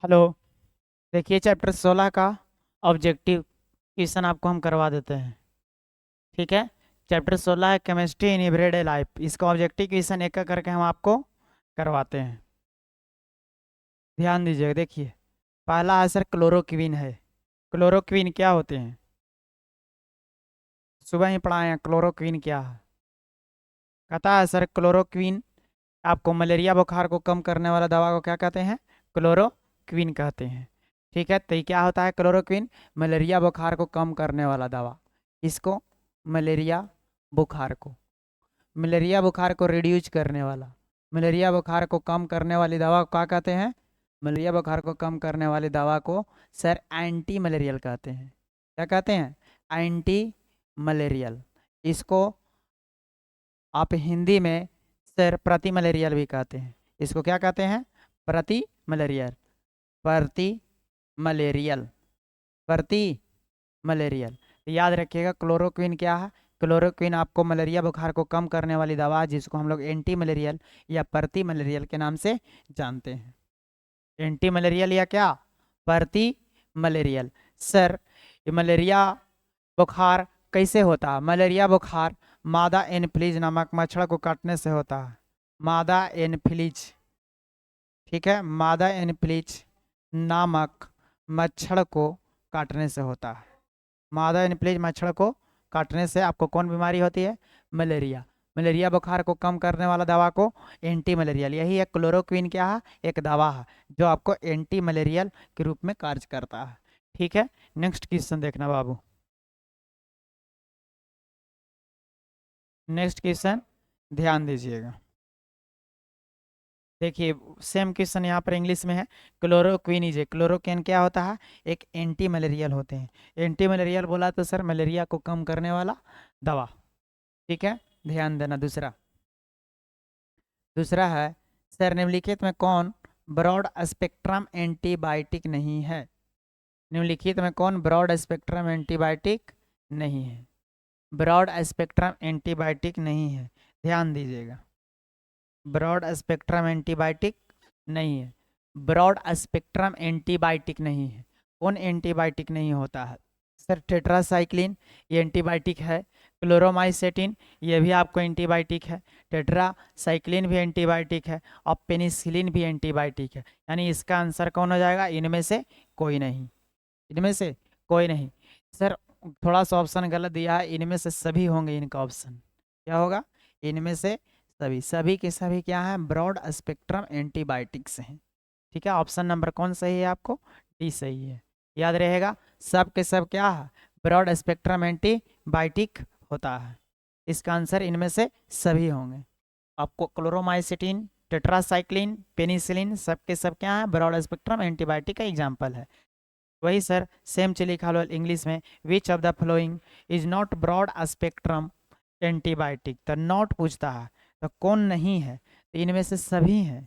Hello. देखिए chapter 16 का objective question आपको हम करवा देते हैं। ठीक है। चैप्टर 16 है केमिस्ट्री इन एवरीडे लाइफ। इसका ऑब्जेक्टिव क्वेश्चन एक एक करके हम आपको करवाते हैं। ध्यान दीजिएगा। देखिए पहला है सर क्लोरोक्वीन है। क्लोरोक्वीन क्या होते हैं? सुबह ही पढ़ाए हैं क्लोरोक्वीन क्या है। कहता है सर क्लोरोक्वीन आपको मलेरिया बुखार को कम करने वाला दवा को क्या कहते हैं? क्लोरोक्वीन कहते हैं। ठीक है, तो ये क्या होता है क्लोरोक्वीन? मलेरिया बुखार को कम करने वाला दवा। इसको मलेरिया बुखार को मलेरिया बुखार को रिड्यूस करने वाला, मलेरिया बुखार को कम करने वाली दवा को क्या कहते हैं? मलेरिया बुखार को कम करने वाली दवा को सर एंटी मलेरियल कहते हैं। क्या कहते हैं? Anti malarial. इसको आप हिंदी में सर प्रति मलेरियल भी कहते हैं। इसको क्या कहते हैं? प्रति मलेरियल। प्रति मलेरियल। प्रति मलेरियल। तो याद रखिएगा क्लोरोक्विन क्या है। क्लोरोक्विन आपको मलेरिया बुखार को कम करने वाली दवा है, जिसको हम लोग एंटी मलेरियल या प्रति मलेरियल के नाम से जानते हैं। एंटी मलेरियल या क्या? प्रति मलेरियल। सर ये मलेरिया बुखार कैसे होता है? मलेरिया बुखार मादा एनफ्लीज नामक मच्छर को काटने से होता है। मादा एनफ्लीज। ठीक है, मादा एनफ्लीज नामक मच्छर को काटने से होता है। मादा एनफ्लीज मच्छर को काटने से आपको कौन बीमारी होती है? मलेरिया। मलेरिया बुखार को कम करने वाला दवा को एंटी मलेरियल, यही है क्लोरोक्विन क्या है? एक दवा है जो आपको एंटी मलेरियल के रूप में कार्य करता है। ठीक है, नेक्स्ट क्वेश्चन देखना बाबू। नेक्स्ट क्वेश्चन ध्यान दीजिएगा। देखिए सेम क्वेश्चन यहाँ पर इंग्लिश में है। क्लोरोक्विन इज ए, क्लोरोक्विन क्या होता है? एक एंटी मलेरियल होते हैं। एंटी मलेरियल बोला तो सर मलेरिया को कम करने वाला दवा। ठीक है, ध्यान देना। दूसरा दूसरा है सर निम्नलिखित में कौन ब्रॉड स्पेक्ट्रम एंटीबायोटिक नहीं है? निम्नलिखित में कौन ब्रॉड स्पेक्ट्रम एंटीबायोटिक नहीं है? ब्रॉड स्पेक्ट्रम एंटीबायोटिक नहीं है। ध्यान दीजिएगा। ब्रॉड स्पेक्ट्रम एंटीबायोटिक नहीं है। ब्रॉड स्पेक्ट्रम एंटीबायोटिक नहीं है। कौन एंटीबायोटिक नहीं होता है? सर टेट्रासाइक्लिन ये एंटीबायोटिक है। क्लोरोमाइसेटिन ये भी आपको एंटीबायोटिक है। टेट्रासाइक्लिन भी एंटीबायोटिक है और पेनिसिलिन भी एंटीबायोटिक है। यानी इसका आंसर कौन हो जाएगा? इनमें से कोई नहीं। इनमें से कोई नहीं। सर थोड़ा सा ऑप्शन गलत दिया है, इनमें से सभी होंगे। इनका ऑप्शन क्या होगा? इनमें से सभी। सभी के सभी क्या है? ब्रॉड स्पेक्ट्रम एंटीबायोटिक्स हैं। ठीक है, ऑप्शन नंबर कौन सही है? आपको डी सही है। याद रहेगा, सब के सब क्या है? ब्रॉड स्पेक्ट्रम एंटीबायोटिक होता है। इसका आंसर इनमें से सभी होंगे। आपको क्लोरोमाइसिटिन, टेट्रासाइक्लिन, पेनिसिलिन सब के सब क्या है? ब्रॉड स्पेक्ट्रम एंटीबायोटिक का एग्जाम्पल है। वही सर सेम चलिए खा लो इंग्लिश में। Which of the following is not broad spectrum antibiotic? तो नॉट पूछता है तो कौन नहीं है? तो इनमें से सभी हैं।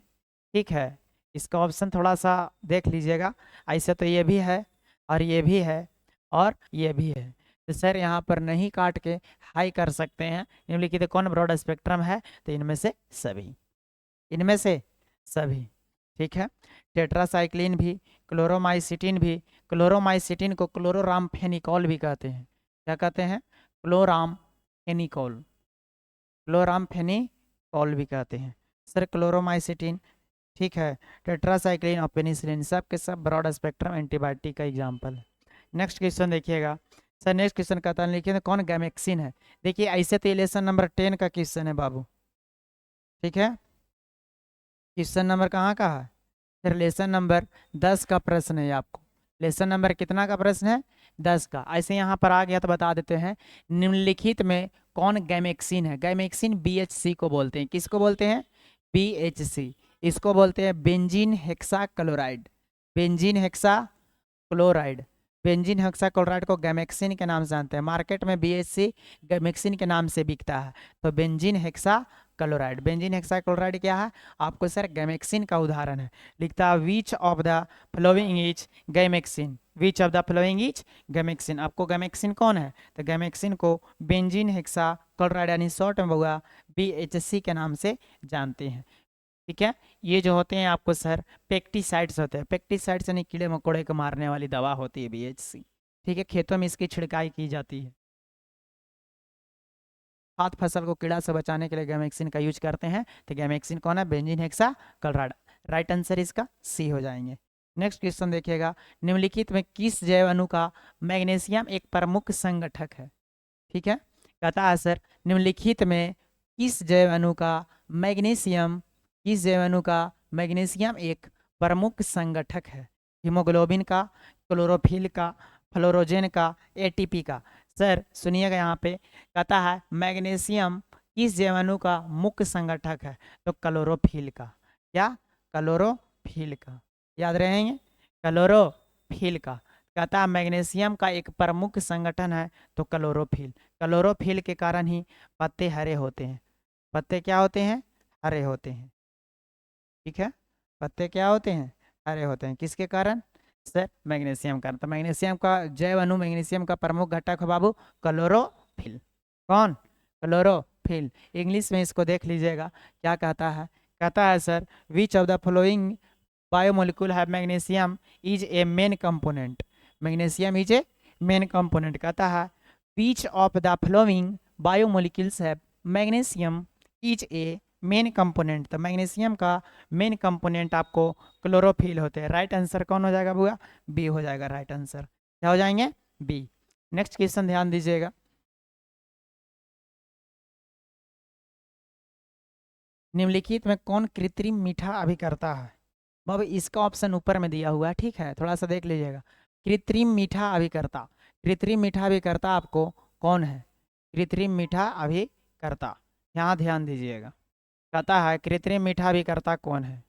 ठीक है, इसका ऑप्शन थोड़ा सा देख लीजिएगा। ऐसे तो ये भी है और ये भी है और ये भी है। तो सर यहाँ पर नहीं काट के हाई कर सकते हैं। निम्नलिखित कौन ब्रॉड स्पेक्ट्रम है? तो इनमें से सभी। इनमें से सभी। ठीक है, टेट्रासाइक्लिन भी, क्लोरोमाइसिटिन भी। क्लोरोमाइसिटिन को क्लोरोरामफेनिकॉल भी कहते हैं। क्या कहते हैं? क्लोरामफेनिकॉल। क्लोरामफेनिकॉल भी कहते हैं सर क्लोरोमाइसिटिन। ठीक है, टेट्रासाइक्लिन और पेनिसिलिन सब के सब ब्रॉड स्पेक्ट्रम एंटीबायोटिक का एग्जाम्पल है। नेक्स्ट क्वेश्चन देखिएगा। सर नेक्स्ट क्वेश्चन कहता है लिखिए कौन गैमेक्सिन है? देखिए ऐसे तो लेसन नंबर 10 का क्वेश्चन है बाबू। ठीक है, क्वेश्चन नंबर कहाँ का है? फिर लेसन नंबर 10 का प्रश्न है आपको। लेसन नंबर कितना का प्रश्न है? 10 का। ऐसे यहाँ पर आ गया तो बता देते हैं। निम्नलिखित में कौन गैमेक्सिन है? गैमेक्सिन बीएचसी को बोलते हैं। किसको बोलते हैं? बीएचसी। इसको बोलते हैं benzene hexa chloride. Benzene hexa chloride. Benzene hexa chloride को गैमेक्सिन के नाम से जानते हैं। मार्केट में बीएचसी गैमेक्सिन के नाम से बिकता है। तो benzene hexa chloride. Benzene hexa chloride क्या है? आपको सर गैमेक्सिन का उदाहरण है। लिखता है which of the following is gammexane. Which of the following is gammexane. आपको गैमेक्सिन कौन है? तो गैमेक्सिन को बेंजीन हेक्सा क्लोराइड यानी शॉर्ट में हुआ बीएचसी के नाम से जानते हैं। ठीक है, ये जो होते हैं आपको सर पेक्टिसाइड्स होते हैं। पेक्टिसाइड्स यानी कीड़े मकोड़े को मारने वाली दवा होती है BHC। ठीक है, खेतों में इसकी छिड़काई की जाती है। खाद फसल को कीड़ा से बचाने के लिए गैमेक्सिन का यूज करते हैं। तो गैमेक्सिन कौन है? Benzene hexa chloride. Right answer इसका सी हो जाएंगे। नेक्स्ट क्वेश्चन देखिएगा, निम्नलिखित में किस जैव अणु का मैग्नीशियम एक प्रमुख संगठक है? ठीक है, कहता है सर निम्नलिखित में किस जैव अणु का मैग्नीशियम किस जैव अणु का मैग्नीशियम एक प्रमुख संगठक है? हीमोग्लोबिन का, क्लोरोफिल का, फ्लोरोजेन का, एटीपी का? सर सुनिएगा, यहाँ पे कहता है मैग्नीशियम किस जैव अणु का मुख्य संगठक है? तो क्लोरोफिल का। क्या? क्लोरोफिल का। याद रहेंगे, क्लोरोफिल का। कहता है मैग्नीशियम का एक प्रमुख संगठन है तो क्लोरोफिल। क्लोरोफिल के कारण ही पत्ते हरे होते हैं। पत्ते क्या होते हैं? हरे होते हैं। ठीक है, पत्ते क्या होते हैं? हरे होते हैं। किसके कारण? सर मैग्नीशियम कारण। तो मैग्नीशियम का जैव अणु, मैग्नीशियम का प्रमुख घटक है बाबू क्लोरोफिल। कौन? क्लोरोफिल। इंग्लिश में इसको देख लीजिएगा, क्या कहता है? कहता है sir which of the following biomolecule है magnesium is a main component. Magnesium is a main component. कहता है which of the following biomolecules है magnesium is a main component. तो मैग्नीशियम का मेन कंपोनेंट आपको क्लोरोफिल होते हैं। राइट आंसर कौन हो जाएगा बुआ? बी हो जाएगा। राइट आंसर क्या हो जाएंगे? बी। नेक्स्ट क्वेश्चन ध्यान दीजिएगा, निम्नलिखित में कौन कृत्रिम मीठा अभिकर्ता है? बाबू इसका ऑप्शन ऊपर में दिया हुआ है, ठीक है, थोड़ा सा देख लीजिएगा। कृत्रिम मीठा अभिकर्ता, कृत्रिम मीठा अभिकर्ता आपको कौन है? कृत्रिम मीठा अभिकर्ता, यहाँ ध्यान दीजिएगा। कहता है कृत्रिम मीठा अभिकर्ता कौन है?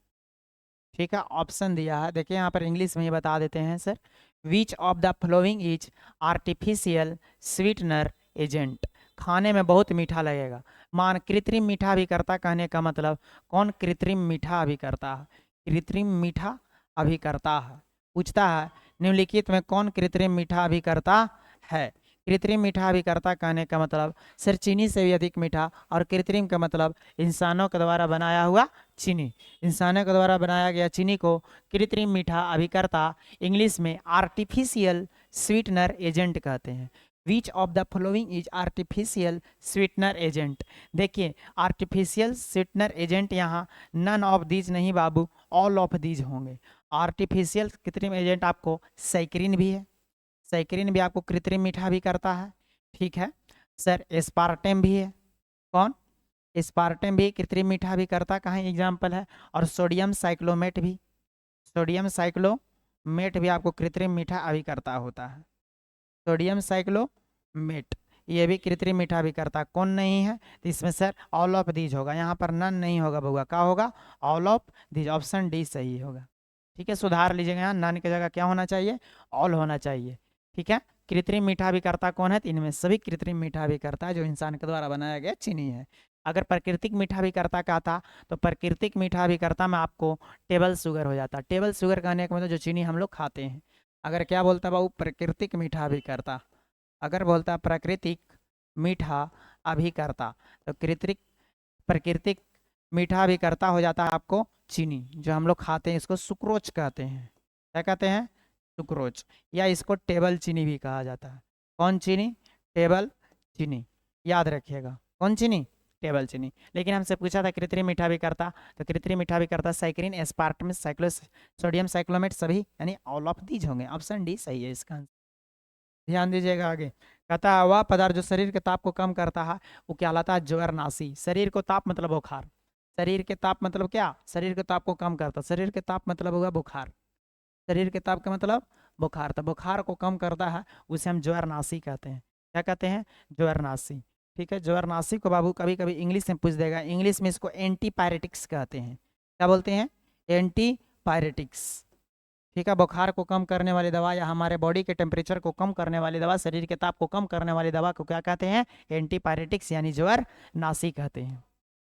ठीक है, ऑप्शन दिया है, देखिए यहाँ पर इंग्लिश में ही बता देते हैं sir. Which of the following is artificial sweetener agent. खाने में बहुत मीठा लगेगा। मान कृत्रिम मीठा अभिकर्ता कहने का मतलब कौन कृत्रिम मीठा अभिकर्ता है? कृत्रिम मीठा अभिकर्ता है। पूछता है निम्नलिखित में कौन कृत्रिम मीठा अभिकर्ता है? कृत्रिम मीठा अभिकर्ता कहने का मतलब सर चीनी से भी अधिक मीठा, और कृत्रिम का मतलब इंसानों के द्वारा बनाया हुआ चीनी। इंसानों के द्वारा बनाया गया चीनी को कृत्रिम मीठा अभिकर्ता, इंग्लिश में आर्टिफिशियल स्वीटनर एजेंट कहते हैं। Which of the following is artificial sweetener agent. देखिए आर्टिफिशियल स्वीटनर एजेंट यहाँ नन ऑफ दीज नहीं बाबू, ऑल ऑफ दीज होंगे। आर्टिफिशियल कृत्रिम एजेंट आपको सैकरीन भी है, सैकरीन भी आपको कृत्रिम मीठा भी करता है। ठीक है सर, एस्पार्टेम भी है। कौन? एस्पार्टेम भी कृत्रिम मीठा भी करता, कहाँ एग्जाम्पल है? और सोडियम साइक्लोमेट भी, सोडियम साइक्लोमेट भी आपको कृत्रिम मीठा अभी करता होता है। सोडियम साइक्लोमेट ये भी कृत्रिम मीठा भी करता। कौन नहीं है? तो इसमें सर ऑल ऑफ दीज होगा, यहाँ पर नन नहीं होगा बउआ, क्या होगा? All of these. Option D सही होगा। ठीक है, सुधार लीजिएगा, यहाँ नन की जगह क्या होना चाहिए? ऑल होना चाहिए। ठीक है, कृत्रिम मीठा भी करता कौन है? तो इनमें सभी कृत्रिम मीठा भी करता है जो इंसान के द्वारा बनाया गया चीनी है। अगर प्राकृतिक मीठा भी करता का था तो प्राकृतिक मीठा भी करता में आपको टेबल शुगर हो जाता। टेबल शुगर कहने का मतलब जो चीनी हम लोग खाते हैं। अगर क्या बोलता बाबू? प्राकृतिक मीठा भी करता। अगर बोलता प्राकृतिक मीठा अभिकर्ता, तो कृत्रिक प्राकृतिक मीठा अभिकर्ता हो जाता है आपको चीनी, जो हम लोग खाते हैं इसको सुक्रोज कहते हैं। क्या कहते हैं? सुक्रोज, या इसको टेबल चीनी भी कहा जाता है। कौन चीनी? टेबल चीनी। याद रखिएगा, कौन चीनी? टेबल चीनी। लेकिन हमसे पूछा था कृत्रिम मीठा भी करता, तो कृत्रिम मीठा भी करता साइक्रीन, एस्पार्टम, साइक्लोस, सोडियम साइक्लोमेट सभी, यानी ऑल ऑफ दीज होंगे। ऑप्शन डी सही है इसका। ध्यान दीजिएगा आगे, कहता है वह पदार्थ जो शरीर के ताप को कम करता है वो कहलाता है ज्वरनाशी। शरीर को ताप मतलब बुखार, शरीर के ताप मतलब क्या? शरीर के ताप को कम करता। शरीर के ताप मतलब होगा बुखार, शरीर के ताप का मतलब बुखार। तो बुखार को कम करता है उसे हम ज्वरनाशी कहते हैं। क्या कहते हैं? ज्वरनाशी। ठीक है, ज्वरनाशी को बाबू कभी कभी इंग्लिश में पूछ देगा, इंग्लिश में इसको एंटीपायरेटिक्स कहते हैं। क्या बोलते हैं? एंटीपायरेटिक्स। ठीक है, बुखार को कम करने वाली दवा या हमारे बॉडी के टेम्परेचर को कम करने वाली दवा, शरीर के ताप को कम करने वाली दवा को क्या कहते हैं? एंटीपायरेटिक्स यानी ज्वरनाशी कहते हैं।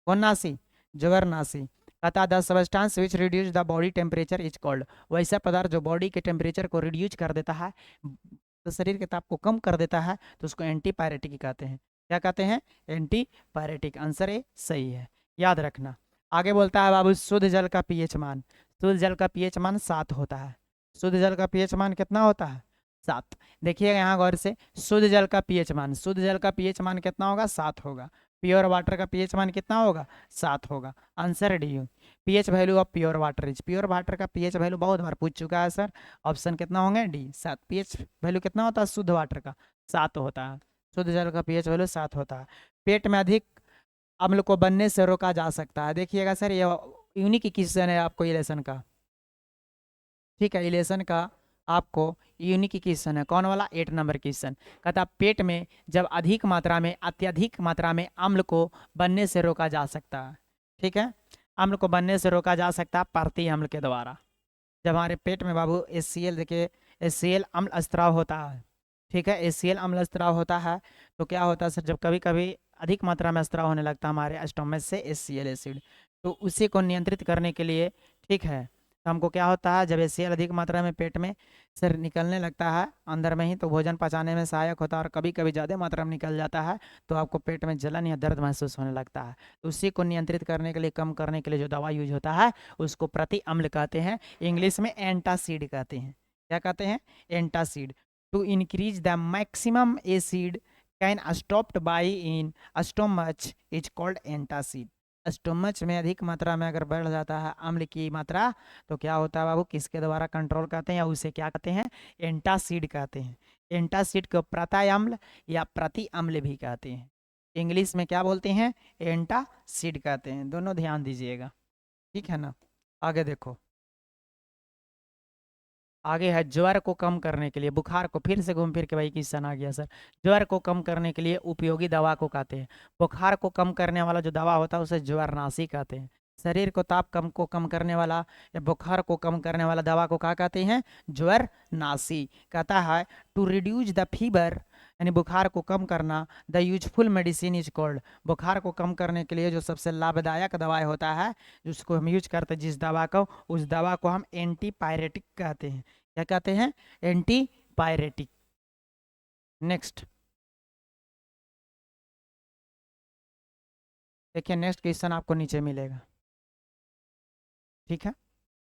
कौन नाशी? ज्वरनाशी। कहता the substance which reduce the body temperature is called. वैसा पदार्थ जो बॉडी के टेम्परेचर को रिड्यूस कर देता है, तो शरीर के ताप को कम कर देता है, तो उसको एंटीपायरेटिक कहते हैं। क्या कहते हैं? एंटीपायरेटिक। आंसर ए सही है, याद रखना। आगे बोलता है बाबू शुद्ध जल का पीएच मान, शुद्ध जल का पीएच मान 7 होता है। शुद्ध जल का पीएच मान कितना होता है? 7। देखिएगा यहाँ गौर से, शुद्ध जल का पीएच मान, शुद्ध जल का पीएच मान कितना होगा? 7 होगा। प्योर वाटर का पीएच मान कितना होगा? 7 होगा। Answer D. PH value of pure water is, pure water का पीएच वैल्यू बहुत बार पूछ चुका है सर। ऑप्शन कितना होंगे? डी 7। पीएच वैल्यू कितना होता है शुद्ध वाटर का? 7 होता है। शुद्ध जल का पीएच वैल्यू 7 होता है। पेट में अधिक अम्ल को बनने से रोका जा सकता है। देखिएगा सर, ये यूनिक क्वेश्चन है आपको इलेक्शन का, ठीक है, इलेक्शन का आपको यूनिक क्वेश्चन है। कौन वाला? 8 नंबर क्वेश्चन। कहता पेट में जब अधिक मात्रा में, अत्यधिक मात्रा में अम्ल को बनने से रोका जा सकता है, ठीक है, अम्ल को बनने से रोका जा सकता है परती अम्ल के द्वारा। जब हमारे पेट में बाबू HCl, देखिए HCl अम्ल स्त्राव होता है, ठीक है, HCl अम्ल स्त्राव होता है, तो क्या होता है सर, जब कभी कभी अधिक मात्रा में स्त्राव होने लगता है हमारे स्टोमच से HCl एसिड, तो उसी को नियंत्रित करने के लिए, ठीक है, तो हमको क्या होता है, जब HCl अधिक मात्रा में पेट में सर निकलने लगता है अंदर में ही, तो भोजन पचाने में सहायक होता है, और कभी कभी ज़्यादा मात्रा में निकल जाता है तो आपको पेट में जलन या दर्द महसूस होने लगता है। तो उसी को नियंत्रित करने के लिए, कम करने के लिए जो दवा यूज होता है उसको प्रति अम्ल कहते हैं, इंग्लिश में एंटासिड कहते हैं। क्या कहते हैं? Antacid. To increase the maximum acid can stopped by in stomach is called antacid. Stomach में अधिक मात्रा में अगर बढ़ जाता है अम्ल की मात्रा, तो क्या होता है बाबू, किसके द्वारा कंट्रोल करते हैं, या उसे क्या कहते हैं? एंटासिड कहते हैं। एंटासिड को प्रति अम्ल या प्रति अम्ल भी कहते हैं। इंग्लिश में क्या बोलते हैं? एंटासिड कहते हैं। दोनों ध्यान दीजिएगा, ठीक है ना। आगे देखो, आगे है ज्वर को कम करने के लिए, बुखार को, फिर से घूम फिर के भाई क्वेश्चन आ गया सर। ज्वर को कम करने के लिए उपयोगी दवा को कहते हैं। बुखार को कम करने वाला जो दवा होता है उसे ज्वरनाशी कहते हैं। शरीर को ताप कम करने वाला या बुखार को कम करने वाला दवा को क्या कहते हैं? ज्वरनाशी। कहता है टू रिड्यूस द फीवर, यानी बुखार को कम करना, the useful medicine is called. बुखार को कम करने के लिए जो सबसे लाभदायक दवाई होता है, जिसको हम यूज करते हैं, जिस दवा को, उस दवा को हम एंटीपायरेटिक कहते हैं। क्या कहते हैं? एंटीपायरेटिक। नेक्स्ट देखिए, नेक्स्ट क्वेश्चन आपको नीचे मिलेगा, ठीक है,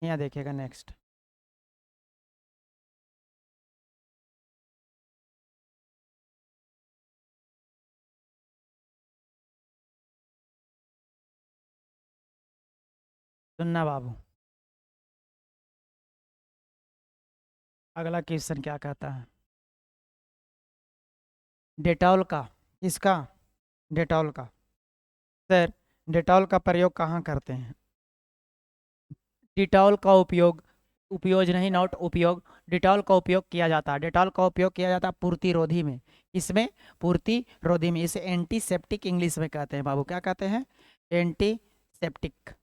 यहाँ देखिएगा नेक्स्ट। सुनना बाबू, अगला क्वेश्चन क्या कहता है? डेटॉल का, किसका? डेटॉल का। सर, डेटॉल का प्रयोग कहाँ करते हैं? डिटॉल का उपयोग, उपयोग नहीं, नॉट उपयोग, डिटॉल का उपयोग किया जाता है। डेटॉल का उपयोग किया जाता है पूर्तिरोधी में। इसमें पूर्तिरोधी में, इसे एंटीसेप्टिक इंग्लिश में कहते हैं बाबू। क्या कहते हैं? एंटीसेप्टिक।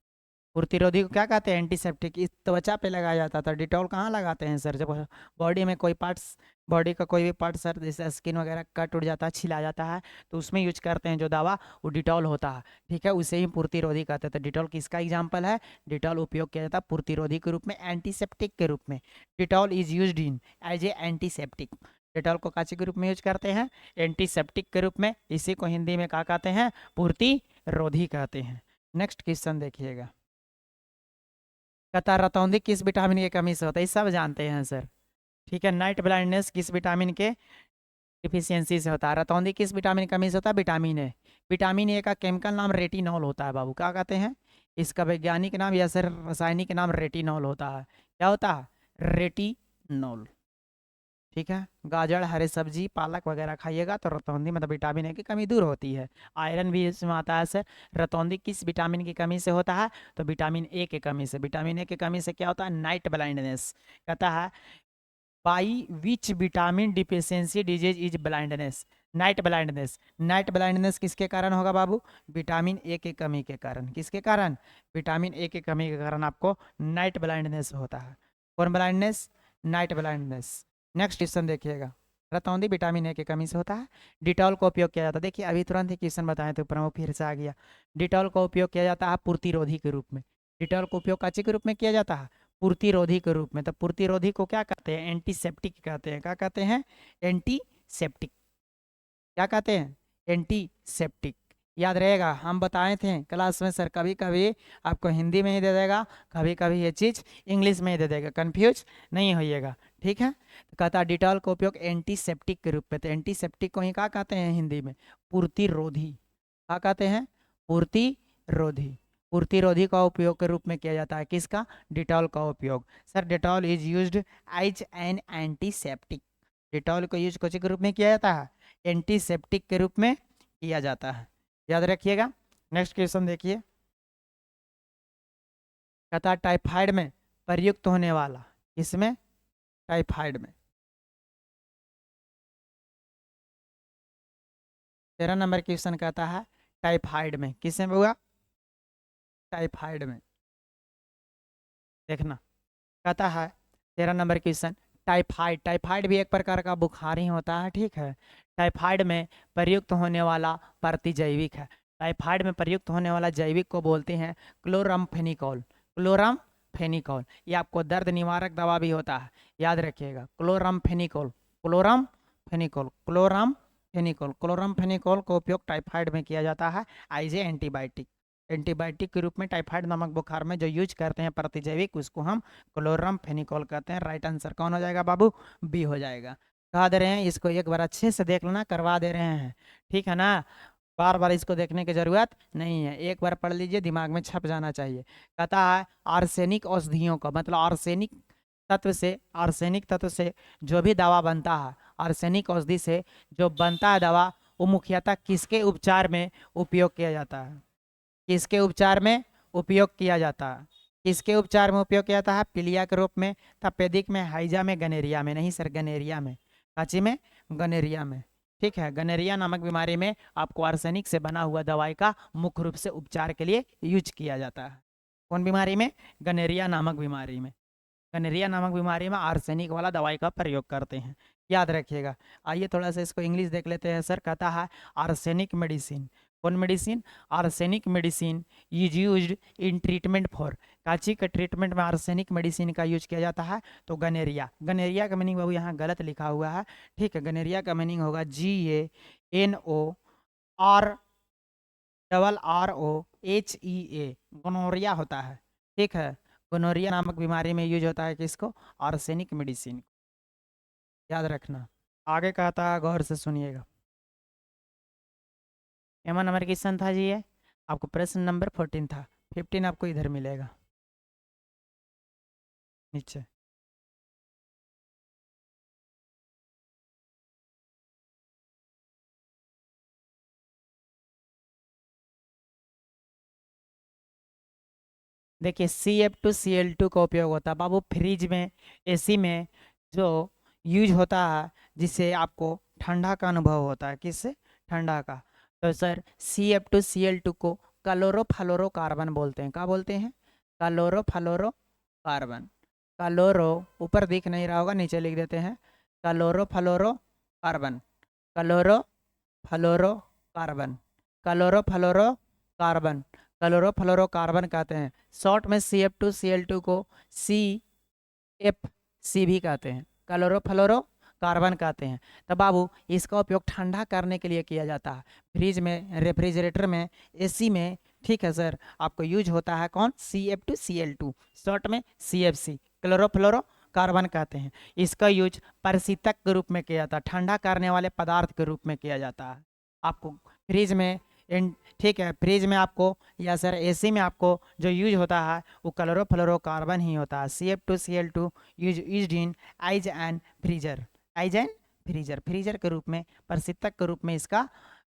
पूर्तिरोधी को क्या कहते हैं? एंटीसेप्टिक। इस त्वचा पे लगाया जाता था। डिटॉल कहाँ लगाते हैं सर? जब बॉडी में कोई पार्ट्स, बॉडी का कोई भी पार्ट सर, जैसे स्किन वगैरह कट उड़ जाता है, छिला जाता है, तो उसमें यूज करते हैं जो दवा, वो डिटॉल होता है, ठीक है, उसे ही पूर्तिरोधी कहते हैं। तो डिटॉल किसका एग्जाम्पल है? डिटॉल उपयोग किया जाता है पूर्तिरोधी के रूप में, एंटीसेप्टिक के रूप में। Dettol is use in as a antiseptic. Dettol को काची के रूप में यूज करते हैं? एंटीसेप्टिक के रूप में। इसी को हिंदी में क्या कहते हैं? पूर्तिरोधी कहते हैं। नेक्स्ट क्वेश्चन देखिएगा। कहता रतौंधी किस विटामिन की कमी से होता है? ये सब जानते हैं सर, ठीक है। नाइट ब्लाइंडनेस किस विटामिन के डिफिशियंसी से होता है? रतौंधी किस विटामिन की कमी से होता है? Vitamin A. विटामिन ए का केमिकल नाम रेटिनॉल होता है बाबू। क्या कहते हैं? इसका वैज्ञानिक नाम या सर रासायनिक नाम रेटिनॉल होता है। क्या होता है? रेटिनॉल, ठीक है। गाजर, हरे सब्जी, पालक वगैरह खाइएगा तो रतौंधी मतलब विटामिन ए की कमी दूर होती है। आयरन भी इसमें आता है सर। रतौंधी किस विटामिन की कमी से होता है? तो विटामिन ए की कमी से। विटामिन ए की कमी से क्या होता है? Night blindness. कहता है by which vitamin deficiency disease is blindness? Night blindness. Night blindness किसके कारण होगा बाबू? विटामिन ए की कमी के कारण। किसके कारण? विटामिन ए की कमी के कारण आपको नाइट ब्लाइंडनेस होता है। कौन blindness? Night blindness. Next question देखिएगा। रतौंधी विटामिन ए की कमी से होता है। डिटॉल का उपयोग किया जाता है। देखिए अभी तुरंत ही क्वेश्चन बताए थे ऊपर, वो फिर से आ गया। डिटॉल का उपयोग किया जाता है पूर्तिरोधी के रूप में। डिटॉल का उपयोग काची के रूप में किया जाता है? पूर्तिरोधी के रूप में। तो पूर्तिरोधी को क्या कहते हैं? एंटीसेप्टिक कहते हैं। क्या कहते हैं? एंटीसेप्टिक। क्या कहते हैं? एंटीसेप्टिक। याद रहेगा, हम बताए थे क्लास में सर कभी कभी आपको हिंदी में ही दे देगा, कभी कभी ये चीज़ इंग्लिश में ही दे देगा, कंफ्यूज नहीं होइएगा, ठीक है। तो कहता है डिटॉल का उपयोग एंटीसेप्टिक के रूप में, तो एंटीसेप्टिक को ही क्या कहते हैं हिंदी में, पूर्तिरोधी, क्या कहते हैं, पूर्तिरोधी। पूर्तिरोधी का उपयोग के रूप में किया जाता है किसका, डिटॉल का उपयोग। Sir Dettol is used as an antiseptic, Dettol को यूज किस के रूप में किया जाता है, एंटीसेप्टिक के रूप में किया जाता है, याद रखिएगा। नेक्स्ट क्वेश्चन देखिए, कहता है टाइफाइड में प्रयुक्त होने वाला, इसमें टाइफाइड में 13 नंबर क्वेश्चन कहता है टाइफाइड में, किसमें हुआ, टाइफाइड में। देखना, कहता है 13 नंबर क्वेश्चन, टाइफाइड, टाइफाइड भी एक प्रकार का बुखार ही होता है, ठीक है। टाइफाइड में प्रयुक्त होने वाला प्रतिजैविक है, टाइफाइड में प्रयुक्त होने वाला जैविक को बोलते हैं क्लोरामफेनिकोल, क्लोरामफेनिकोल। ये आपको दर्द निवारक दवा भी होता है, याद रखिएगा, क्लोरामफेनिकोल, क्लोरामफेनिकोल, क्लोरामफेनिकोल, क्लोरामफेनिकोल का उपयोग टाइफाइड में किया जाता है एज ए एंटीबायोटिक, एंटीबायोटिक के रूप में टाइफाइड नामक बुखार में जो यूज करते हैं प्रतिजैविक, उसको हम क्लोरामफेनिकोल कहते हैं। राइट आंसर कौन हो जाएगा बाबू, बी हो जाएगा। कहा दे रहे हैं, इसको एक बार अच्छे से देख लेना, करवा दे रहे हैं, ठीक है ना, बार बार इसको देखने की जरूरत नहीं है, एक बार पढ़ लीजिए, दिमाग में छप जाना चाहिए। कहता है आर्सेनिक औषधियों का मतलब, आर्सेनिक तत्व से, आर्सेनिक तत्व से जो भी दवा बनता है, आर्सेनिक औषधि से जो बनता है दवा, वो मुख्यतः किसके उपचार में उपयोग किया जाता है, किसके उपचार में उपयोग किया जाता है, किसके उपचार में उपयोग किया जाता है, पीलिया के रूप में, तपेदिक में, हाइजा में, गनेरिया में, नहीं सर गनेरिया में, काची में, गनेरिया में, ठीक है। गनेरिया नामक बीमारी में आपको आर्सेनिक से बना हुआ दवाई का मुख्य रूप से उपचार के लिए यूज किया जाता है। कौन बीमारी में, गनेरिया नामक बीमारी में, गनेरिया नामक बीमारी में आर्सेनिक वाला दवाई का प्रयोग करते हैं, याद रखिएगा। आइए थोड़ा सा इसको इंग्लिश देख लेते हैं। सर कहता है आर्सेनिक मेडिसिन, कौन medicine, arsenic medicine is used in treatment for, काची का ट्रीटमेंट में आर्सेनिक मेडिसिन का यूज किया जाता है, तो गनेरिया, गनेरिया का मीनिंग बाबू यहाँ गलत लिखा हुआ है, ठीक है, गनेरिया का मीनिंग होगा GANORROHEA, गोनोरिया होता है, ठीक है। गोनोरिया नामक बीमारी में यूज होता है किसको, आर्सेनिक मेडिसिन, याद रखना। आगे कहता है, गौर से सुनिएगा, एमा नंबर क्वेश्चन था जी ये, आपको प्रश्न नंबर 14 था, 15 आपको इधर मिलेगा नीचे। देखिए CF2Cl2 का उपयोग होता है बाबू फ्रिज में, एसी में जो यूज होता है, जिससे आपको ठंडा का अनुभव होता है, किससे, ठंडा का। तो सर CF2Cl2 को क्लोरोफ्लोरोकार्बन बोलते हैं, क्या बोलते हैं, क्लोरोफ्लोरोकार्बन, क्लोरो ऊपर दिख नहीं रहा होगा, नीचे लिख देते हैं, क्लोरोफ्लोरोकार्बन, क्लोरोफ्लोरोकार्बन, क्लोरोफ्लोरोकार्बन, क्लोरोफ्लोरोकार्बन कहते हैं। शॉर्ट में CF2Cl2 को CFC भी कहते हैं, क्लोरोफ्लोरोकार्बन कहते हैं। तो बाबू इसका उपयोग ठंडा करने के लिए किया जाता है, फ्रिज में, रेफ्रिजरेटर में, एसी में, ठीक है सर। आपको यूज होता है कौन, CF2Cl2, शॉर्ट में CFC, क्लोरोफ्लोरो कार्बन कहते हैं। इसका यूज परिशीतक के रूप में किया जाता है, ठंडा करने वाले पदार्थ के रूप में किया जाता है। आपको फ्रिज में, ठीक है, फ्रिज में आपको या सर एसी में आपको जो यूज होता है वो क्लोरोफ्लोरोकार्बन ही होता है। CF2Cl2 use in as an freezer, as an freezer, freezer के रूप में, परिशीतक के रूप में इसका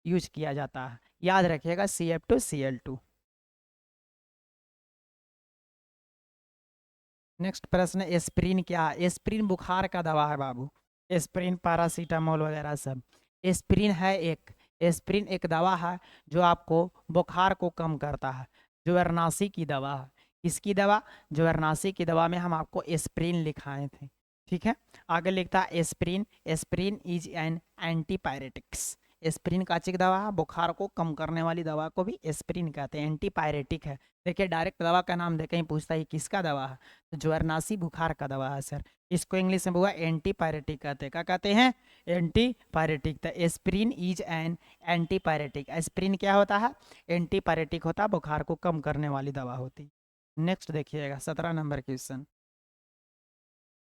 यूज किया जाता है, याद रखिएगा CF2Cl2। नेक्स्ट प्रश्न, एस्प्रिन क्या है, एस्प्रिन बुखार का दवा है बाबू, एस्प्रिन पैरासीटामोल वगैरह सब, एस्प्रिन है एक, एस्प्रिन एक दवा है जो आपको बुखार को कम करता है, ज्वरनाशी की दवा है, किसकी दवा, ज्वरनाशी की दवा में हम आपको एस्प्रिन लिखाए थे, ठीक है। आगे लिखता है aspirin, aspirin is an antipyretics, aspirin काचिक दवा है, बुखार को कम करने वाली दवा को भी एस्प्रिन कहते हैं, एंटीपायरेटिक है। देखिए डायरेक्ट दवा का नाम देके ही पूछता है किसका दवा है, तो ज्वरनाशी बुखार का दवा है सर। इसको इंग्लिश में हुआ एंटीपायरेटिक कहते हैं। क्या कहते हैं? एंटीपायरेटिक। तो aspirin is N antipyretic. Aspirin क्या होता है? एंटीपायरेटिक होता है, बुखार को कम करने वाली दवा होती। नेक्स्ट देखिएगा 17 नंबर क्वेश्चन।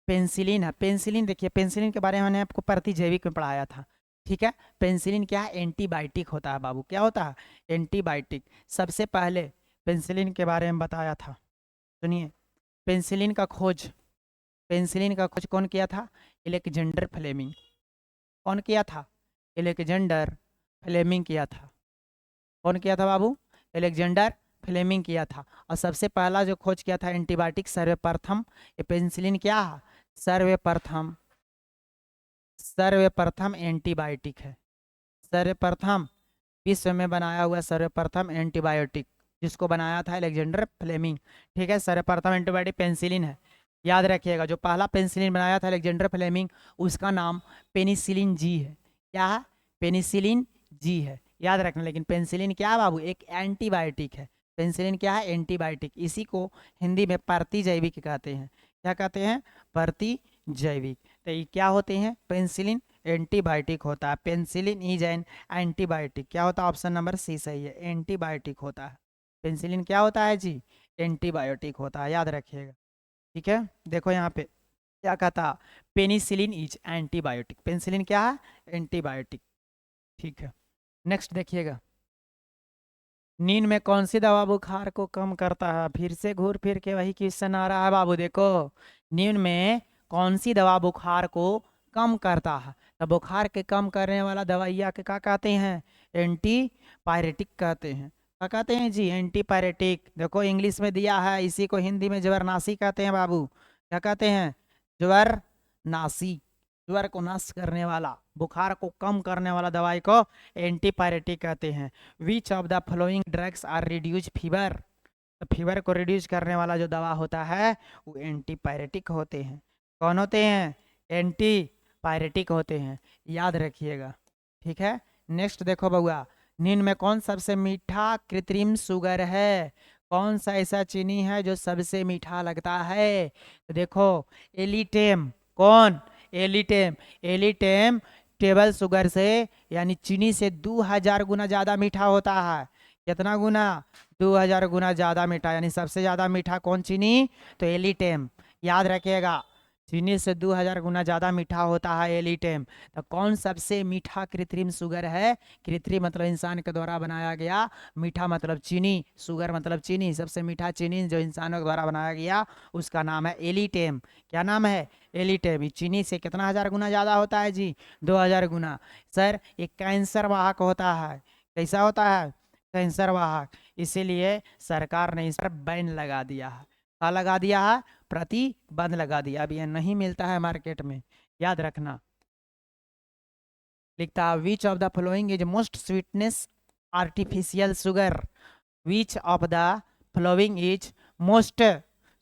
पेंसिलिन है। पेंसिलिन देखिए, पेंसिलिन के बारे में मैंने आपको प्रतिजैविक में पढ़ाया था, ठीक है। पेंसिलिन क्या है? एंटीबायोटिक होता है बाबू। क्या होता है? एंटीबायोटिक। सबसे पहले पेंसिलिन के बारे में बताया था, सुनिए। पेंसिलिन का खोज, पेंसिलिन का खोज कौन किया था? Alexander Fleming. कौन किया था? एलेक्जेंडर फ्लेमिंग किया था। कौन किया था बाबू? एलेक्जेंडर फ्लेमिंग किया था। और सबसे पहला जो खोज किया था एंटीबायोटिक, सर्वप्रथम ये पेंसिलिन क्या है? सर्वप्रथम, सर्वप्रथम एंटीबायोटिक है। सर्वप्रथम विश्व में बनाया हुआ सर्वप्रथम एंटीबायोटिक, जिसको बनाया था अलेक्जेंडर फ्लेमिंग, ठीक है। सर्वप्रथम एंटीबायोटिक पेंसिलिन है। याद रखिएगा, जो पहला पेंसिलिन बनाया था अलेक्जेंडर फ्लेमिंग, उसका नाम पेनिसिलिन जी है। क्या है? पेनिसिलिन जी है, याद रखना। लेकिन पेंसिलिन क्या है बाबू? एक एंटीबायोटिक है। पेंसिलिन क्या है? एंटीबायोटिक। इसी को हिंदी में प्रतिजैविक कहते हैं। क्या कहते हैं? प्रतिजैविक। तो ये क्या होते हैं? पेंसिलिन एंटीबायोटिक होता है। Penicillin is an antibiotic. क्या होता है? ऑप्शन नंबर सी सही है, एंटीबायोटिक होता है। पेंसिलिन क्या होता है जी? एंटीबायोटिक होता है, याद रखिएगा, ठीक है। देखो यहाँ पे क्या कहता, पेनिसिलिन इज एंटीबायोटिक। पेंसिलिन क्या है? एंटीबायोटिक, ठीक है। नेक्स्ट देखिएगा, नींद में कौन सी दवा बुखार को कम करता है? फिर से घूर फिर के वही क्वेश्चन आ रहा है बाबू। देखो, नींद में कौन सी दवा बुखार को कम करता है? तो बुखार के कम करने वाला दवाइया के क्या कहते हैं? एंटीपायरेटिक कहते हैं। क्या कहते हैं जी? एंटीपायरेटिक। देखो इंग्लिश में दिया है, इसी को हिंदी में ज्वरनाशी कहते हैं बाबू। क्या कहते हैं? ज्वरनाशी। ज्वर को नष्ट करने वाला, बुखार को कम करने वाला दवाई को एंटीपायरेटिक कहते हैं। Which of the following drugs are reduce fever? तो फीवर को रिड्यूस करने वाला जो दवा होता है वो एंटीपायरेटिक होते हैं। कौन होते हैं? एंटीपायरेटिक होते हैं, याद रखिएगा, ठीक है। नेक्स्ट देखो बउआ, नींद में कौन सबसे मीठा कृत्रिम शुगर है? कौन सा ऐसा चीनी है जो सबसे मीठा लगता है? तो देखो, एलिटेम। कौन? एलिटेम। एलिटेम टेबल शुगर से यानी चीनी से 2000 गुना ज़्यादा मीठा होता है। कितना गुना? 2000 गुना ज़्यादा मीठा। यानी सबसे ज़्यादा मीठा कौन चीनी? तो एलिटेम, याद रखिएगा। चीनी से 2000 गुना ज़्यादा मीठा होता है एलिटेम। तो कौन सबसे मीठा कृत्रिम शुगर है? कृत्रिम मतलब इंसान के द्वारा बनाया गया, मीठा मतलब चीनी, शुगर मतलब चीनी। सबसे मीठा चीनी जो इंसानों के द्वारा बनाया गया उसका नाम है एलिटेम। क्या नाम है? एलिटेम। चीनी से कितना हजार गुना ज़्यादा होता है जी? 2000 गुना। सर ये कैंसर वाहक होता है। कैसा होता है? कैंसर वाहक। इसीलिए सरकार ने इस पर बैन लगा दिया है। क्या लगा दिया है? प्रतिबंध लगा दिया। अब यह नहीं मिलता है मार्केट में, याद रखना। लिखता है which of the following is most sweetness artificial sugar? Which of the following is most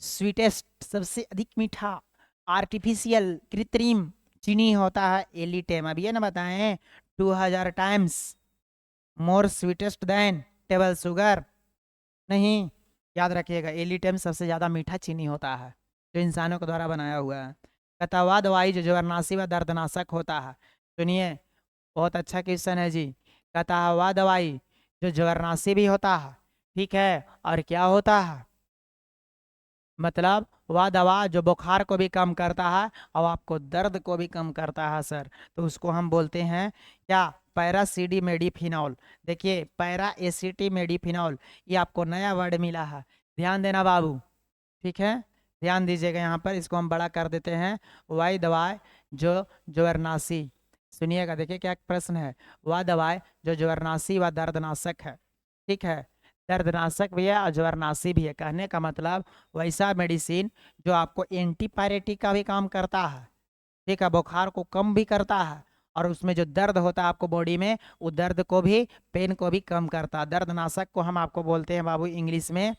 sweetest, सबसे अधिक मीठा आर्टिफिशियल कृत्रिम चीनी होता है एलिटेम। अब ये ना बताएं 2000 times more sweetest than table sugar? नहीं, याद रखिएगा एलिटेम सबसे ज़्यादा मीठा चीनी होता है जो इंसानों के द्वारा बनाया हुआ है। कतवा दवाई जो ज्वरनाशी व दर्दनाशक होता है? सुनिए, बहुत अच्छा क्वेश्चन है जी। कतवा दवाई जो ज्वरनाशी भी होता है, ठीक है, और क्या होता है? मतलब वह दवा जो बुखार को भी कम करता है और आपको दर्द को भी कम करता है सर, तो उसको हम बोलते हैं क्या? पैरासिडिमेडिफिनॉल। देखिए पैराएसिटिमेडिफिनॉल, ये आपको नया वर्ड मिला है, ध्यान देना बाबू, ठीक है। ध्यान दीजिएगा यहाँ पर, इसको हम बड़ा कर देते हैं। वही दवाई जो ज्वरनाशी, सुनिएगा, देखिए क्या प्रश्न है। वह दवाई जो ज्वरनाशी व दर्दनाशक है, ठीक है, दर्दनाशक भी है और ज्वरनाशी भी है। कहने का मतलब वैसा मेडिसिन जो आपको एंटीपायरेटिक का भी काम करता है, ठीक है, बुखार को कम भी करता है, और उसमें जो दर्द होता है आपको बॉडी में, वो दर्द को भी, पेन को भी कम करता है। दर्दनाशक को हम आपको बोलते हैं बाबू इंग्लिश में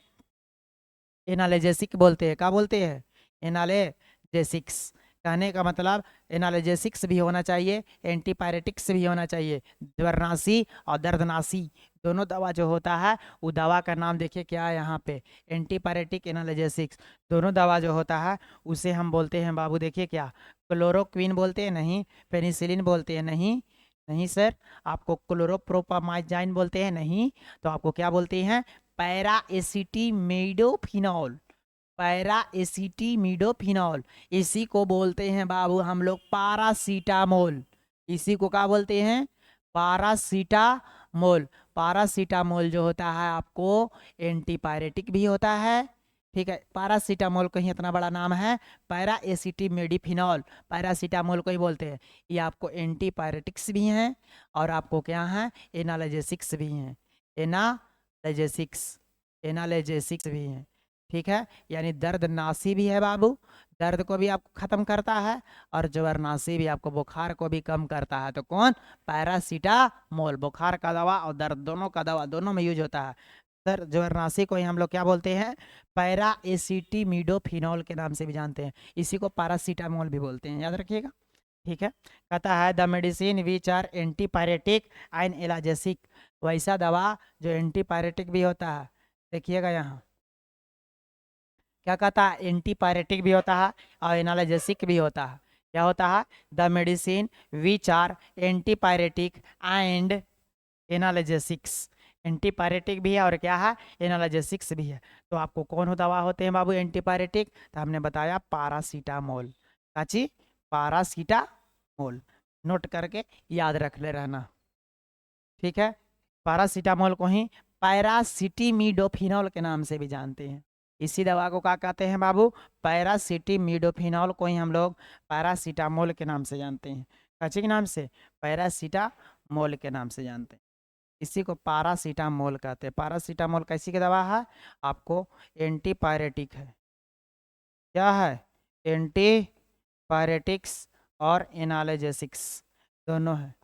एनाल्जेसिक बोलते हैं। क्या बोलते हैं? एनाल्जेसिक्स, कहने का मतलब एनाल्जेसिक्स भी होना चाहिए, एंटीपायरेटिक्स भी होना चाहिए। ज्वरनाशी और दर्दनाशी दोनों दवा जो होता है वो दवा का नाम देखिए क्या है यहाँ पे, एंटीपायरेटिक, एनाल्जेसिक्स दोनों दवा जो होता है उसे हम बोलते हैं बाबू, देखिए क्या, क्लोरोक्विन बोलते हैं नहीं, पेनिसिलिन बोलते हैं नहीं, नहीं सर, आपको क्लोरोप्रोपामाइजाइन बोलते हैं नहीं, तो आपको क्या बोलते हैं, पैरा एसिटिमिडोफिनॉल, पैरा एसिटिमिडोफिनॉल, इसी को बोलते हैं बाबू हम लोग पारासीटामोल, इसी को क्या बोलते हैं, पारासीटामोल। पारासीटामोल जो होता है आपको एंटीपायरेटिक भी होता है, ठीक है, पारासीटामोल का ही इतना बड़ा नाम है, पैरा एसिटिमिडोफिनॉल, पैरासीटामोल को ही बोलते हैं, ये आपको एंटीपायरेटिक्स भी हैं और आपको क्या है, एनाल्जेसिक्स भी हैं, एनाल्जेसिक्स, एनाल्जेसिक्स भी हैं, ठीक है, यानी दर्दनाशी भी है बाबू, दर्द को भी आपको खत्म करता है, और ज्वरनाशी भी आपको बुखार को भी कम करता है, तो कौन, पैरासीटामोल, बुखार का दवा और दर्द दोनों का दवा दोनों में यूज होता है। सर ज्वरनाशी को ही हम लोग क्या बोलते हैं, पैरा एसिटिमिडोफिनॉल के नाम से भी जानते हैं, इसी को पैरासीटामोल भी बोलते हैं, याद रखिएगा, ठीक है। कहता है the medicine which are antipyretic and analgesic, वैसा दवा जो एंटीपायरेटिक भी होता है, देखिएगा यहाँ क्या कहता है, एंटीपायरेटिक भी होता है और एनाल्जेसिक भी होता है, क्या होता है, the medicine which are antipyretic and analgesics, antipyretic भी है और क्या है, एनाल्जेसिक्स भी है। तो आपको कौन हो दवा होते हैं बाबू एंटीपायरेटिक, तो हमने बताया पारासीटामोल, काची, पारासीटामोल, नोट करके याद रख ले रहना, ठीक है। पारासीटामोल को ही पैरासिटामिडोफिनॉल के नाम से भी जानते हैं, इसी दवा को क्या कहते हैं बाबू, पैरासिटामिडोफिनॉल को ही हम लोग पैरासीटामोल के नाम से जानते हैं, काची के नाम से, पैरासीटामोल के नाम से जानते हैं, इसी को पारासीटामोल कहते हैं। पारासीटामोल कैसी की दवा है, आपको एंटीपायरेटिक है, क्या है, एंटीपायरेटिक्स और एनाल्जेसिक्स दोनों है,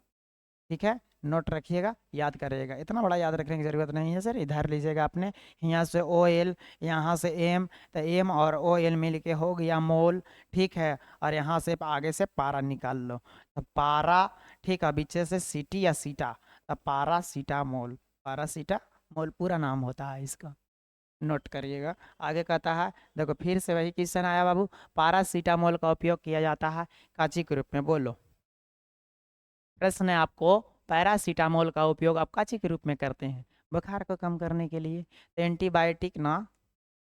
ठीक है, नोट रखिएगा, याद करिएगा, इतना बड़ा याद रखने की जरूरत नहीं है सर, इधर लीजिएगा आपने, यहाँ से ओ एल, यहाँ से एम, तो एम और ओ एल मिल के हो गया मोल, ठीक है, और यहाँ से आगे से पारा निकाल लो, तो पारा, ठीक है, पीछे से सीटी या सीटा, तो पारासीटामोल, पारासीटामोल पूरा नाम होता है इसका, नोट करिएगा। आगे कहता है, देखो फिर से वही क्वेश्चन आया बाबू, पारासीटामोल का उपयोग किया जाता है काची के रूप में, बोलो, प्रश्न है आपको, पैरासीटामोल का उपयोग आप काची के रूप में करते हैं, बुखार को कम करने के लिए, तो एंटीबायोटिक ना,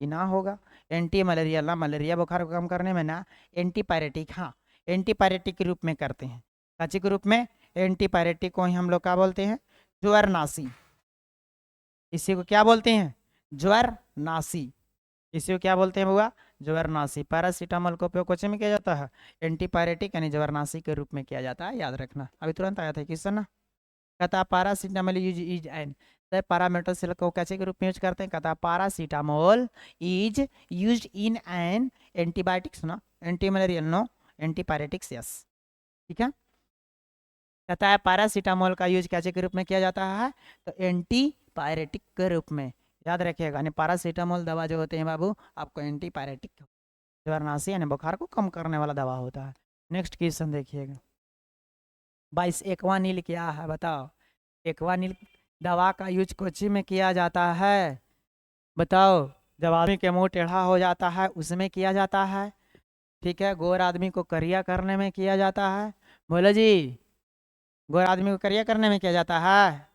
ये ना होगा, एंटी मलेरिया ना, मलेरिया बुखार को कम करने में ना, एंटीपायरेटिक, हाँ, एंटीपायरेटिक के रूप में करते हैं, काची के रूप में, एंटीपायरेटिक को ही हम लोग क्या बोलते हैं, ज्वरनाशी, इसी को क्या बोलते हैं, ज्वरनाशी, इसी को क्या बोलते हैं बुआ, ज्वरनाशी। पैरासीटामोल का उपयोग कौन में किया जाता है, एंटीपायरेटिक यानी ज्वरनाशी के रूप में किया जाता है, याद रखना, अभी तुरंत आया था क्वेश्चन ना। कहता पैरासीटामोल यूज एन, तो पैरामेटोसिल को कैसे के रूप में यूज करते हैं, कहता paracetamol is use in an antibiotics ना, anti malarial no, antipyretics yes, ठीक है। कहता है पैरासीटामोल का यूज कैसे के रूप में किया जाता है, तो एंटीपायरेटिक के रूप में, याद रखिएगा, यानी पैरासीटामोल दवा जो होते हैं बाबू आपको एंटीपायरेटिक, ज्वरनाशी यानी बुखार को कम करने वाला दवा होता है। नेक्स्ट क्वेश्चन देखिएगा, 22, एक्वानिल क्या है बताओ, एक्वानिल दवा का यूज कोची में किया जाता है, बताओ, जब आदमी के मुंह टेढ़ा हो जाता है उसमें किया जाता है, ठीक है, गोर आदमी को करिया करने में किया जाता है, बोलो जी, गोर आदमी को करिया करने में किया जाता है,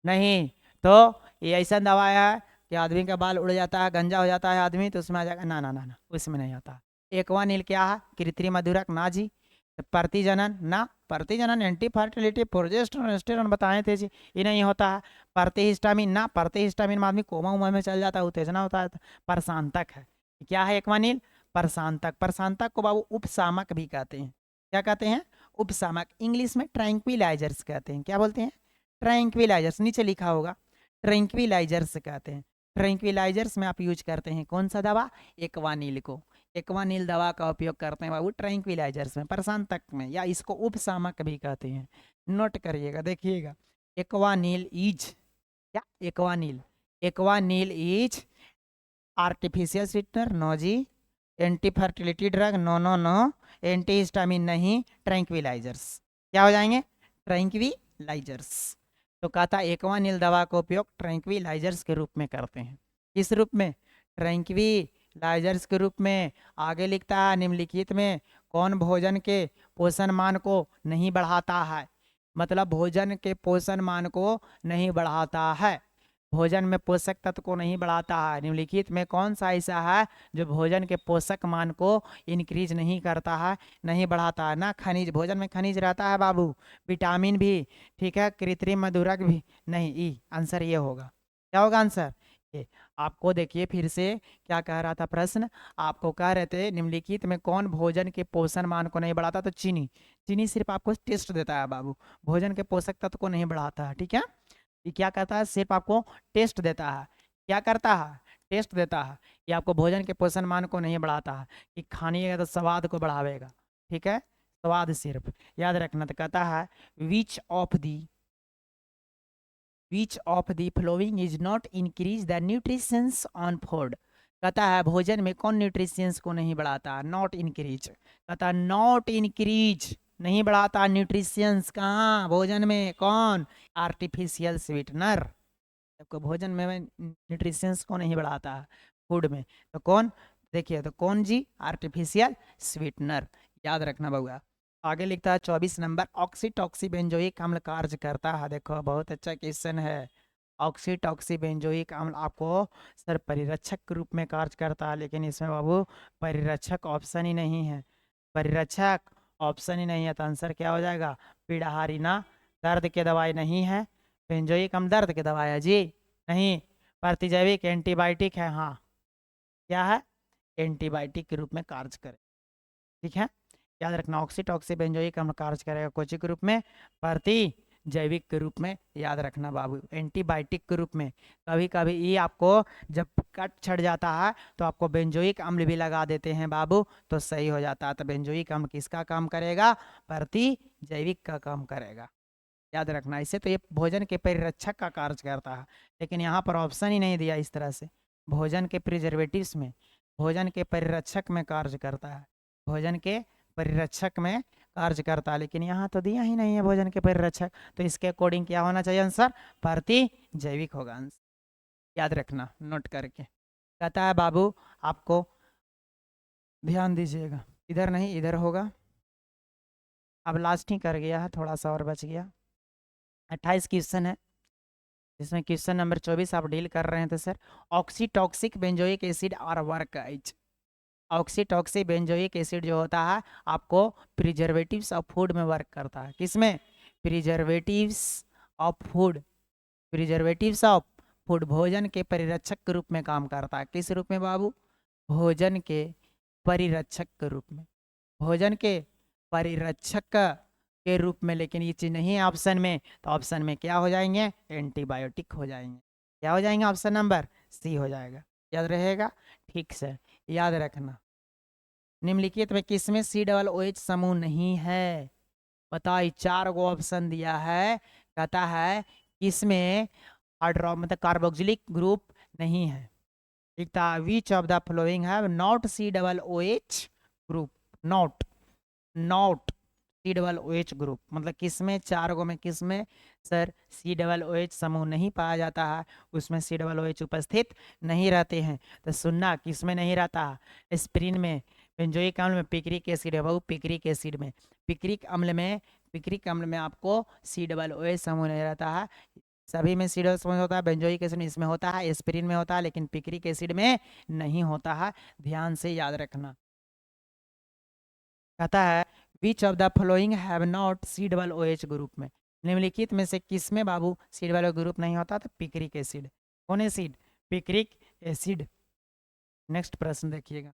नहीं, तो ये ऐसा दवा है कि आदमी का बाल उड़ जाता है, गंजा हो जाता है आदमी, तो उसमें आ जाएगा, ना ना ना ना, उसमें नहीं आता। एक्वानिल क्या है, कृत्रिम मधुरक ना जी, प्रतिजनन ना, प्रतिजनन एंटी फर्टिलिटी प्रोजेस्टेरोन बताए थे जी, ये नहीं होता है। प्रतिहिस्टामिन ना, प्रतिहिस्टामिन में आदमी कोमा उमा में चल जाता है, उत्तेजना होता है। प्रशांतक है, क्या है एक्वानिल, प्रशांतक, प्रशांतक को बाबू उपशामक भी कहते हैं, क्या कहते हैं, उपशामक, इंग्लिश में ट्रैंक्विलाइजर्स कहते हैं, क्या बोलते हैं, ट्रैंक्विलाइजर्स, नीचे लिखा होगा, ट्रैंक्विलाइजर्स कहते हैं, ट्रैंक्विलाइजर्स में आप यूज करते हैं कौन सा दवा, एक्वानिल को, एक्वानिल दवा का उपयोग करते हैं बाबू ट्रैंक्विलाइजर्स में, प्रशांतक में, या इसको उपशामक भी कहते हैं, नोट करिएगा, देखिएगा, एक्वानिल इज, क्या, Equanil, Equanil is artificial sweetener no जी, anti fertility drug, no no no. Anti histamine नहीं, ट्रैंक्विलाइजर्स। क्या हो जाएंगे? ट्रैंक्विलाइजर्स। तो कहता एकवा नील दवा का उपयोग ट्रैंक्विलाइजर्स के रूप में करते हैं। किस रूप में? ट्रैंक्विलाइजर्स के रूप में। आगे लिखता है निम्नलिखित में कौन भोजन के पोषण मान को नहीं बढ़ाता है? मतलब भोजन के पोषण मान को नहीं बढ़ाता है, भोजन में पोषक तत्व को नहीं बढ़ाता है। निम्नलिखित में कौन सा ऐसा है जो भोजन के पोषक मान को इंक्रीज नहीं करता है, नहीं बढ़ाता है? ना खनिज, भोजन में खनिज रहता है बाबू, विटामिन भी, ठीक है, कृत्रिम मधुरक भी नहीं। ई आंसर ये होगा। क्या होगा आंसर? ये। आपको देखिए फिर से क्या कह रहा था प्रश्न, आपको कह रहे थे निम्नलिखित में कौन भोजन के पोषण मान को नहीं बढ़ाता, तो चीनी। चीनी सिर्फ आपको टेस्ट देता है बाबू, भोजन के पोषक तत्व को नहीं बढ़ाता है, ठीक है। ये क्या कहता है? सिर्फ आपको टेस्ट देता है। क्या करता है? टेस्ट देता है। ये आपको भोजन के पोषण मान को नहीं बढ़ाता है, कि खानिएगा तो स्वाद को बढ़ावेगा, ठीक है, स्वाद सिर्फ याद रखना। तो कहता है which of the following is not increase the nutritions on food. कहता है भोजन में कौन न्यूट्रिशंस को नहीं बढ़ाता? Not increase. कहता है नॉट इंक्रीज, नहीं बढ़ाता न्यूट्रिशंस। कहाँ? भोजन में। कौन? Artificial sweetener. आपको भोजन में न्यूट्रिशंस को नहीं बढ़ाता फूड में, तो कौन? देखिए तो कौन जी? Artificial sweetener. याद रखना बउआ। आगे लिखता है 24 नंबर, ऑक्सीटॉक्सी बेंजोइक अम्ल कार्य करता है। देखो बहुत अच्छा क्वेश्चन है। ऑक्सीटॉक्सी बेंजोइक अम्ल आपको सर परिरक्षक के रूप में कार्य करता है, लेकिन इसमें बाबू परिरक्षक ऑप्शन ही नहीं है, परिरक्षक ऑप्शन ही नहीं है, तो आंसर क्या हो जाएगा? पीड़ाहारी ना, दर्द के दवाई नहीं है। बेंजोइक अम्ल दर्द के दवाई है जी? नहीं। प्रतिजैविक एंटीबायोटिक है, हाँ। क्या है? एंटीबायोटिक के रूप में कार्य करे, ठीक है। याद रखना ऑक्सीटॉक्सी बेंजोइक अम्ल कार्य करेगा कोची के रूप में? प्रति जैविक के रूप में। याद रखना बाबू, एंटीबायोटिक के रूप में। कभी कभी ये आपको जब कट छड़ जाता है तो आपको बेंजोइक अम्ल भी लगा देते हैं बाबू, तो सही हो जाता है। तो बेंजोइक अम्ल किसका काम करेगा? प्रति जैविक का काम करेगा। याद रखना। इसे तो ये भोजन के परिरक्षक का कार्य करता है, लेकिन यहाँ पर ऑप्शन ही नहीं दिया इस तरह से। भोजन के प्रिजर्वेटिव्स में, भोजन के परिरक्षक में कार्य करता है, भोजन के परिरक्षक में कार्य करता है, लेकिन यहाँ तो दिया ही नहीं है भोजन के परिरक्षक। तो इसके अकॉर्डिंग क्या होना चाहिए आंसर? प्रति जैविक होगा आंसर। याद रखना नोट करके। कहता है बाबू आपको ध्यान दीजिएगा, इधर नहीं इधर होगा। अब लास्ट ही कर गया है, थोड़ा सा और बच गया। 28 क्वेश्चन है, जिसमें क्वेश्चन नंबर 24 आप डील कर रहे हैं। तो सर ऑक्सीटॉक्सिक बेंजोइक एसिड और वर्क एच। ऑक्सीटॉक्सिक बेंजोइक एसिड जो होता है आपको प्रिजर्वेटिव्स ऑफ फूड में वर्क करता है। किसमें? Preservatives of food, preservatives of food, भोजन के परिरक्षक के रूप में काम करता है। किस रूप में बाबू? भोजन के परिरक्षक के रूप में, भोजन के परिरक्षक के रूप में। लेकिन ये चीज़ नहीं है ऑप्शन में, तो ऑप्शन में क्या हो जाएंगे? एंटीबायोटिक हो जाएंगे। क्या हो जाएंगे? ऑप्शन नंबर सी हो जाएगा। याद रहेगा? ठीक से याद रखना। निम्नलिखित में किसमें COOH समूह नहीं है? बताइए, 4 गो ऑप्शन दिया है। कहता है किसमें हाइड्रो मतलब कार्बोक्सिलिक ग्रुप नहीं है। लिखता है which of the flowing have not COOH group, not not COOH group. मतलब किसमें 4 गो में किसमें सर COOH समूह नहीं पाया जाता है, उसमें COOH उपस्थित नहीं रहते हैं। तो सुनना किसमें नहीं रहता है? एस्पिरिन में, बेंजोइक अम्ल में, पिक्रिक एसिड है बाबू, पिक्रिक एसिड में, पिक्रिक अम्ल में, पिक्रिक अम्ल में आपको COOH समूह नहीं रहता है। सभी में COOH समूह होता है, बेंजोइक एसिड इसमें होता है, एस्पिरिन में होता है, लेकिन पिक्रिक एसिड में नहीं होता है। ध्यान से याद रखना। कहता है which of the flowing have not COOH group में, निम्नलिखित में से किसमें बाबू COOH ग्रुप नहीं होता? तो पिक्रिक एसिड। कौन एसिड? Picric acid. नेक्स्ट प्रश्न देखिएगा,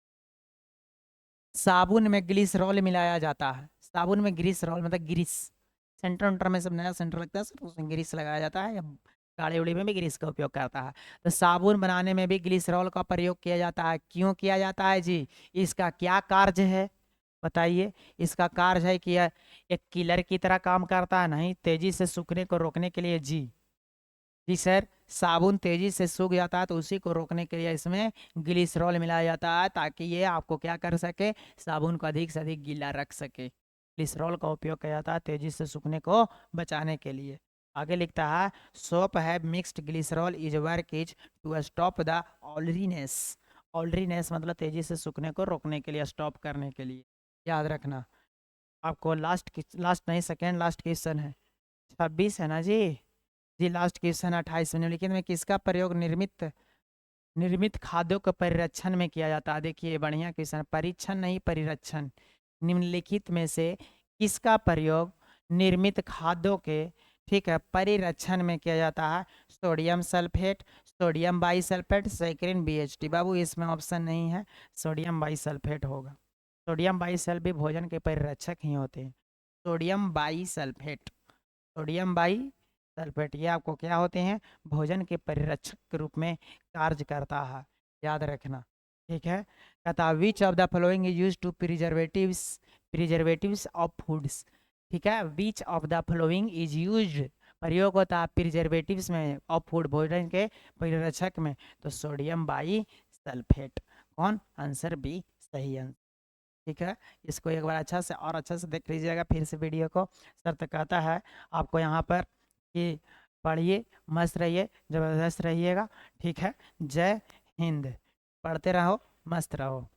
साबुन में ग्लिसरॉल मिलाया जाता है। साबुन में ग्लिसरॉल मतलब ग्रीस, सेंटर उंटर में सब नया सेंटर लगता है सर, उसमें ग्रीस लगाया जाता है, या गाड़ी उड़ी में भी ग्रीस का उपयोग करता है। तो साबुन बनाने में भी ग्लिसरॉल का प्रयोग किया जाता है। क्यों किया जाता है जी? इसका क्या कार्य है बताइए? इसका कार्य है कि यह एक किलर की तरह काम करता है, नहीं, तेजी से सूखने को रोकने के लिए जी। जी सर, साबुन तेजी से सूख जाता है तो उसी को रोकने के लिए इसमें ग्लिसरॉल मिलाया जाता है, ताकि ये आपको क्या कर सके, साबुन को अधिक से अधिक गीला रख सके। ग्लिसरॉल का उपयोग किया जाता है तेजी से सूखने को बचाने के लिए। आगे लिखता है, soap have mixed glycerol is work is to stop the oiliness. Oiliness मतलब तेजी से सूखने को रोकने के लिए, स्टॉप करने के लिए। याद रखना। आपको लास्ट नहीं, सेकेंड लास्ट क्वेश्चन है, 26 है ना जी। जी लास्ट क्वेश्चन 28 में, निम्नलिखित में किसका प्रयोग निर्मित निर्मित खाद्यों के परिरक्षण में किया जाता है। देखिए बढ़िया क्वेश्चन, परीक्षण नहीं परिरक्षण। निम्नलिखित में से किसका प्रयोग निर्मित खाद्यों के, ठीक है, परिरक्षण में किया जाता है। Sodium sulphate, sodium bisulphate, saccharin BHT। बाबू इसमें ऑप्शन नहीं है, सोडियम बाईसल्फेट होगा। सोडियम बाईसल्फेट भोजन के परिरक्षक ही होते हैं। सोडियम बाईसल्फेट, सोडियम बाई सल्फेट, ये आपको क्या होते हैं, भोजन के परिरक्षक के रूप में कार्य करता है। याद रखना, ठीक है। कहता which of the following is use to preservatives of foods. ठीक है, which of the following is use, प्रयोग होता है प्रिजर्वेटिव्स में ऑफ फूड, भोजन के परिरक्षक में, तो सोडियम बाई सल्फेट। कौन, आंसर बी सही आंसर। ठीक है, इसको एक बार अच्छा से और अच्छा से देख लीजिएगा फिर से वीडियो को। सर तो कहता है आपको यहाँ पर कि पढ़िए, मस्त रहिए, ज़बरदस्त रहिएगा। ठीक है, जय हिंद। पढ़ते रहो, मस्त रहो।